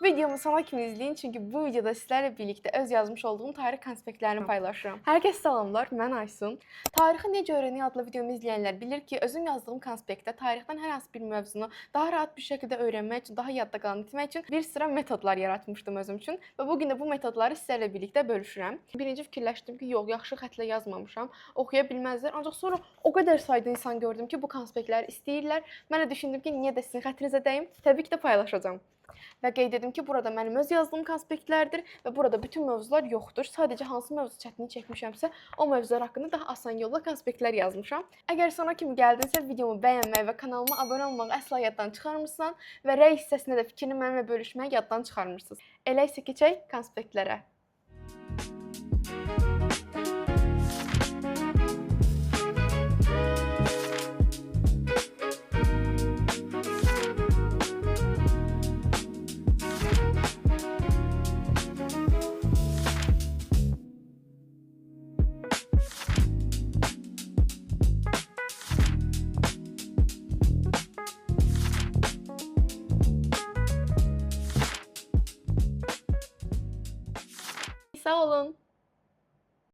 Videomu sona kimi izləyin, çünki bu videoda sizlərlə birlikdə öz yazmış olduğum tarix konspektlərini paylaşıram. Hər kəs salamlar, mən Aysun. Tarixi necə öyrənək adlı videomu izləyənlər bilir ki, özüm yazdığım konspektdə tarixdən hər hansı bir mövzunu daha rahat bir şəkildə öyrənmək üçün, daha yadda qalan etmək üçün bir sıra metodlar yaratmışdım özüm üçün və bu gün də bu metodları sizlərlə birlikdə bölüşürəm. Birinci fikirləşdim ki, yox, yaxşı xətlə yazmamışam, oxuya bilməzlər. Ancaq sonra o qədər sayda insan gördüm ki, bu konspektləri istəyirlər. Mən də düşündüm ki, niyə də sizin xətrinizə dəyim? Təbii ki də paylaşacağam. Və qeyd edim ki, burada mənim öz yazdığım konspektlərdir və burada bütün mövzular yoxdur. Sadəcə hansı mövzu çətinlik çəkmişəmsə, o mövzular haqqında daha asan yolla konspektlər yazmışam. Əgər sona kimi gəldinsə, videomu bəyənməyi və kanalıma abunə olmağı əsla yaddan çıxarmırsan və rəy hissəsində də fikrini mənimlə bölüşməyi yaddan çıxarmırsınız. Elə isə keçək konspektlərə. Sağ olun.